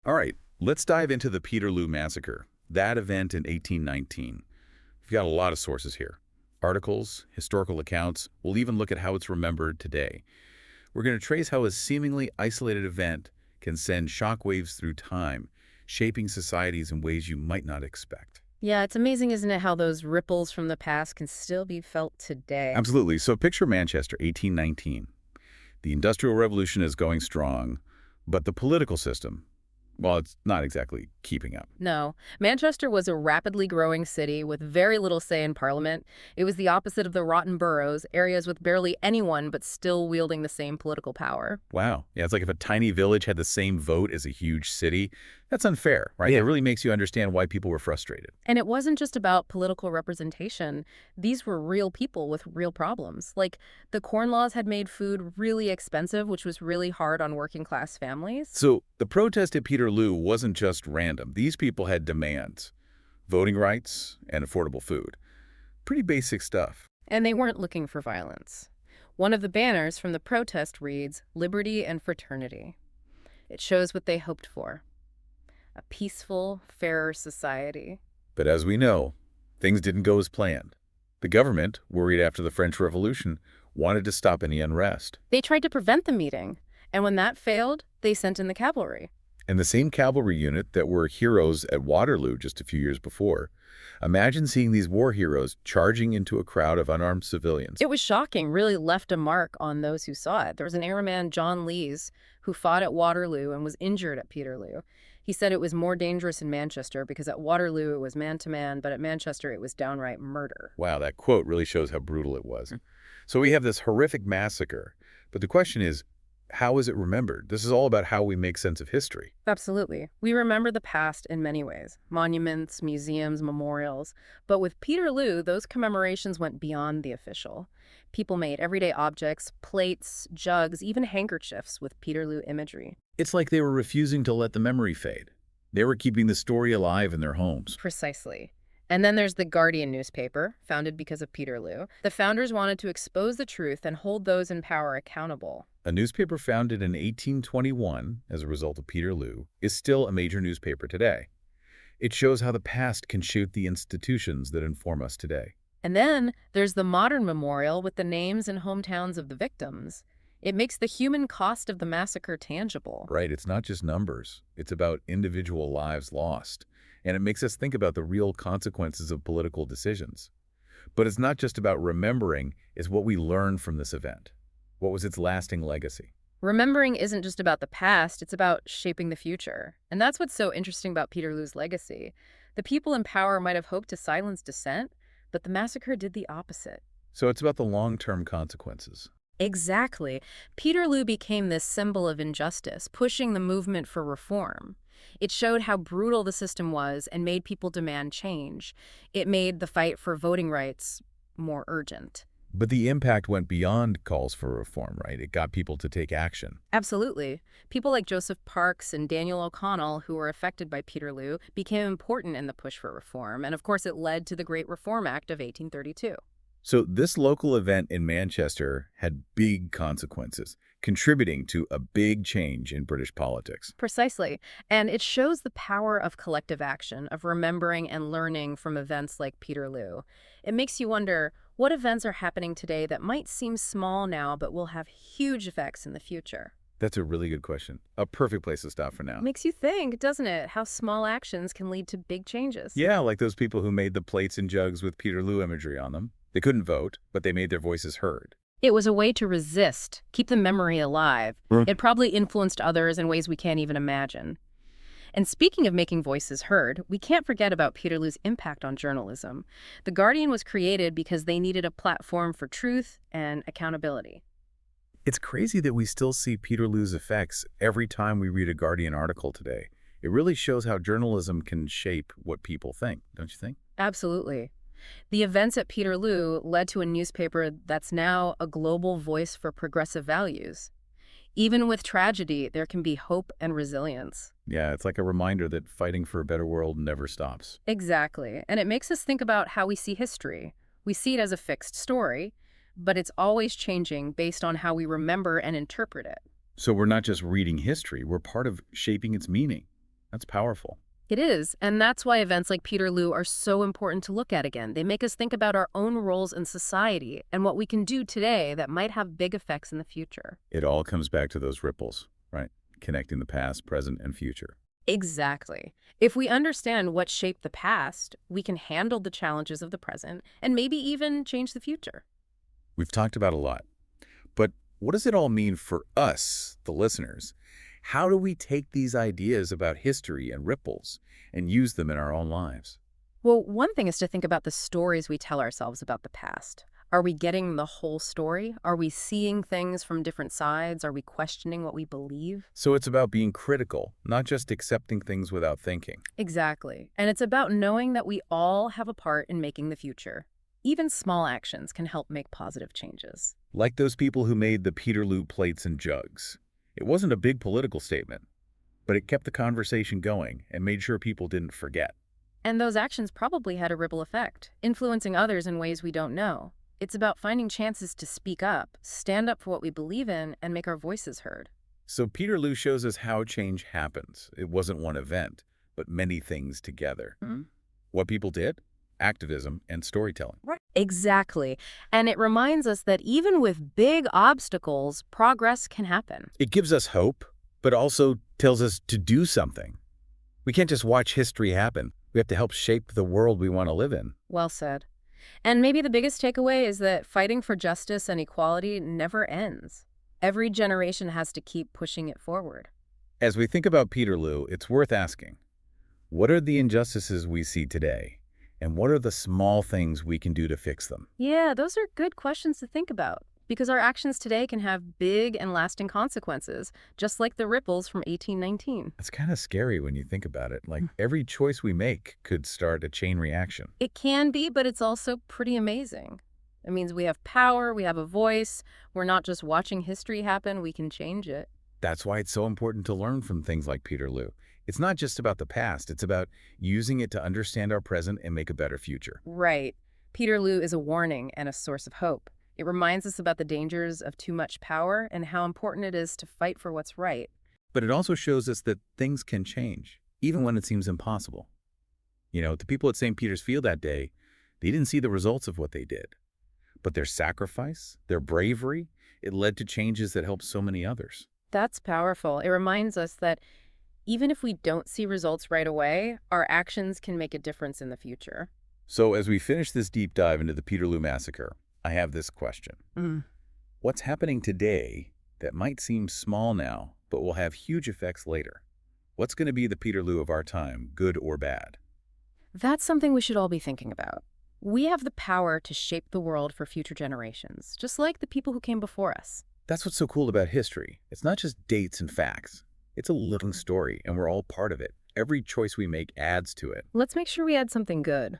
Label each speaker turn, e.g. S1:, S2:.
S1: All right, let's dive into the Peterloo Massacre, that event in 1819. We've got a lot of sources here. Articles, historical accounts, we'll even look at how it's remembered today. We're going to trace how a seemingly isolated event can send shockwaves through time, shaping societies in ways you might not expect.
S2: Yeah, it's amazing, isn't it, how those ripples from the past can still be felt today.
S1: Absolutely. So picture Manchester, 1819. The Industrial Revolution is going strong, but the political system, well, it's not exactly keeping up.
S2: No, Manchester was a rapidly growing city with very little say in Parliament. It was the opposite of the rotten boroughs, areas with barely anyone but still wielding the same political power.
S1: Wow. Yeah, it's like if a tiny village had the same vote as a huge city. That's unfair, right?
S3: Yeah.
S1: It really makes you understand why people were frustrated.
S2: And it wasn't just about political representation. These were real people with real problems. Like, the Corn Laws had made food really expensive, which was really hard on working class families.
S1: So the protest at Peterloo wasn't just random. These people had demands, voting rights and affordable food. Pretty basic stuff.
S2: And they weren't looking for violence. One of the banners from the protest reads, "Liberty and Fraternity." It shows what they hoped for. A peaceful, fairer society.
S1: But as we know, things didn't go as planned. The government, worried after the French Revolution, wanted to stop any unrest.
S2: They tried to prevent the meeting, and when that failed, they sent in the cavalry.
S1: And the same cavalry unit that were heroes at Waterloo just a few years before. Imagine seeing these war heroes charging into a crowd of unarmed civilians.
S2: It was shocking, really left a mark on those who saw it. There was an airman, John Lees, who fought at Waterloo and was injured at Peterloo. He said it was more dangerous in Manchester because at Waterloo it was man-to-man, but at Manchester it was downright murder.
S1: Wow, that quote really shows how brutal it was. So we have this horrific massacre, but the question is, how is it remembered? This is all about how we make sense of history.
S2: Absolutely. We remember the past in many ways. Monuments, museums, memorials. But with Peterloo, those commemorations went beyond the official. People made everyday objects, plates, jugs, even handkerchiefs with Peterloo imagery.
S1: It's like they were refusing to let the memory fade. They were keeping the story alive in their homes.
S2: Precisely. And then there's the Guardian newspaper, founded because of Peterloo. The founders wanted to expose the truth and hold those in power accountable.
S1: A newspaper founded in 1821 as a result of Peterloo is still a major newspaper today. It shows how the past can shape the institutions that inform us today.
S2: And then there's the modern memorial with the names and hometowns of the victims. It makes the human cost of the massacre tangible.
S1: Right, it's not just numbers. It's about individual lives lost. And it makes us think about the real consequences of political decisions. But it's not just about remembering, it's what we learn from this event. What was its lasting legacy?
S2: Remembering isn't just about the past, it's about shaping the future. And that's what's so interesting about Peterloo's legacy. The people in power might have hoped to silence dissent, but the massacre did the opposite.
S1: So it's about the long-term consequences.
S2: Exactly. Peterloo became this symbol of injustice, pushing the movement for reform. It showed how brutal the system was and made people demand change. It made the fight for voting rights more urgent.
S1: But the impact went beyond calls for reform, right? It got people to take action.
S2: Absolutely. People like Joseph Parks and Daniel O'Connell, who were affected by Peterloo, became important in the push for reform. And of course, it led to the Great Reform Act of 1832.
S1: So this local event in Manchester had big consequences, contributing to a big change in British politics.
S2: Precisely. And it shows the power of collective action, of remembering and learning from events like Peterloo. It makes you wonder, what events are happening today that might seem small now but will have huge effects in the future?
S1: That's a really good question. A perfect place to stop for now.
S2: Makes you think, doesn't it, how small actions can lead to big changes?
S1: Yeah, like those people who made the plates and jugs with Peterloo imagery on them. They couldn't vote, but they made their voices heard.
S2: It was a way to resist, keep the memory alive. It probably influenced others in ways we can't even imagine. And speaking of making voices heard, we can't forget about Peterloo's impact on journalism. The Guardian was created because they needed a platform for truth and accountability.
S1: It's crazy that we still see Peterloo's effects every time we read a Guardian article today. It really shows how journalism can shape what people think, don't you think?
S2: Absolutely. The events at Peterloo led to a newspaper that's now a global voice for progressive values. Even with tragedy, there can be hope and resilience.
S1: Yeah, it's like a reminder that fighting for a better world never stops.
S2: Exactly. And it makes us think about how we see history. We see it as a fixed story, but it's always changing based on how we remember and interpret it.
S1: So we're not just reading history, we're part of shaping its meaning. That's powerful.
S2: It is, and that's why events like Peterloo are so important to look at again. They make us think about our own roles in society and what we can do today that might have big effects in the future.
S1: It all comes back to those ripples, right? Connecting the past, present, and future.
S2: Exactly. If we understand what shaped the past, we can handle the challenges of the present and maybe even change the future.
S1: We've talked about a lot, but what does it all mean for us, the listeners? How do we take these ideas about history and ripples and use them in our own lives?
S2: Well, one thing is to think about the stories we tell ourselves about the past. Are we getting the whole story? Are we seeing things from different sides? Are we questioning what we believe?
S1: So it's about being critical, not just accepting things without thinking.
S2: Exactly. And it's about knowing that we all have a part in making the future. Even small actions can help make positive changes.
S1: Like those people who made the Peterloo plates and jugs. It wasn't a big political statement, but it kept the conversation going and made sure people didn't forget.
S2: And those actions probably had a ripple effect, influencing others in ways we don't know. It's about finding chances to speak up, stand up for what we believe in, and make our voices heard.
S1: So Peterloo shows us how change happens. It wasn't one event, but many things together.
S2: Hmm?
S1: What people did? Activism and storytelling.
S2: Right. Exactly. And it reminds us that even with big obstacles, progress can happen.
S1: It gives us hope, but also tells us to do something. We can't just watch history happen. We have to help shape the world we want to live in.
S2: Well said. And maybe the biggest takeaway is that fighting for justice and equality never ends. Every generation has to keep pushing it forward.
S1: As we think about Peterloo, it's worth asking, what are the injustices we see today? And what are the small things we can do to fix them?
S2: Yeah, those are good questions to think about, because our actions today can have big and lasting consequences, just like the ripples from 1819.
S1: It's kind of scary when you think about it. Like every choice we make could start a chain reaction.
S2: It can be, but it's also pretty amazing. It means we have power, we have a voice. We're not just watching history happen, we can change it.
S1: That's why it's so important to learn from things like Peterloo. It's not just about the past, it's about using it to understand our present and make a better future.
S2: Right. Peterloo is a warning and a source of hope. It reminds us about the dangers of too much power and how important it is to fight for what's right.
S1: But it also shows us that things can change, even when it seems impossible. You know, the people at St. Peter's Field that day, they didn't see the results of what they did. But their sacrifice, their bravery, it led to changes that helped so many others.
S2: That's powerful. It reminds us that even if we don't see results right away, our actions can make a difference in the future.
S1: So as we finish this deep dive into the Peterloo Massacre, I have this question. What's happening today that might seem small now, but will have huge effects later? What's going to be the Peterloo of our time, good or bad?
S2: That's something we should all be thinking about. We have the power to shape the world for future generations, just like the people who came before us.
S1: That's what's so cool about history. It's not just dates and facts. It's a living story, and we're all part of it. Every choice we make adds to it.
S2: Let's make sure we add something good.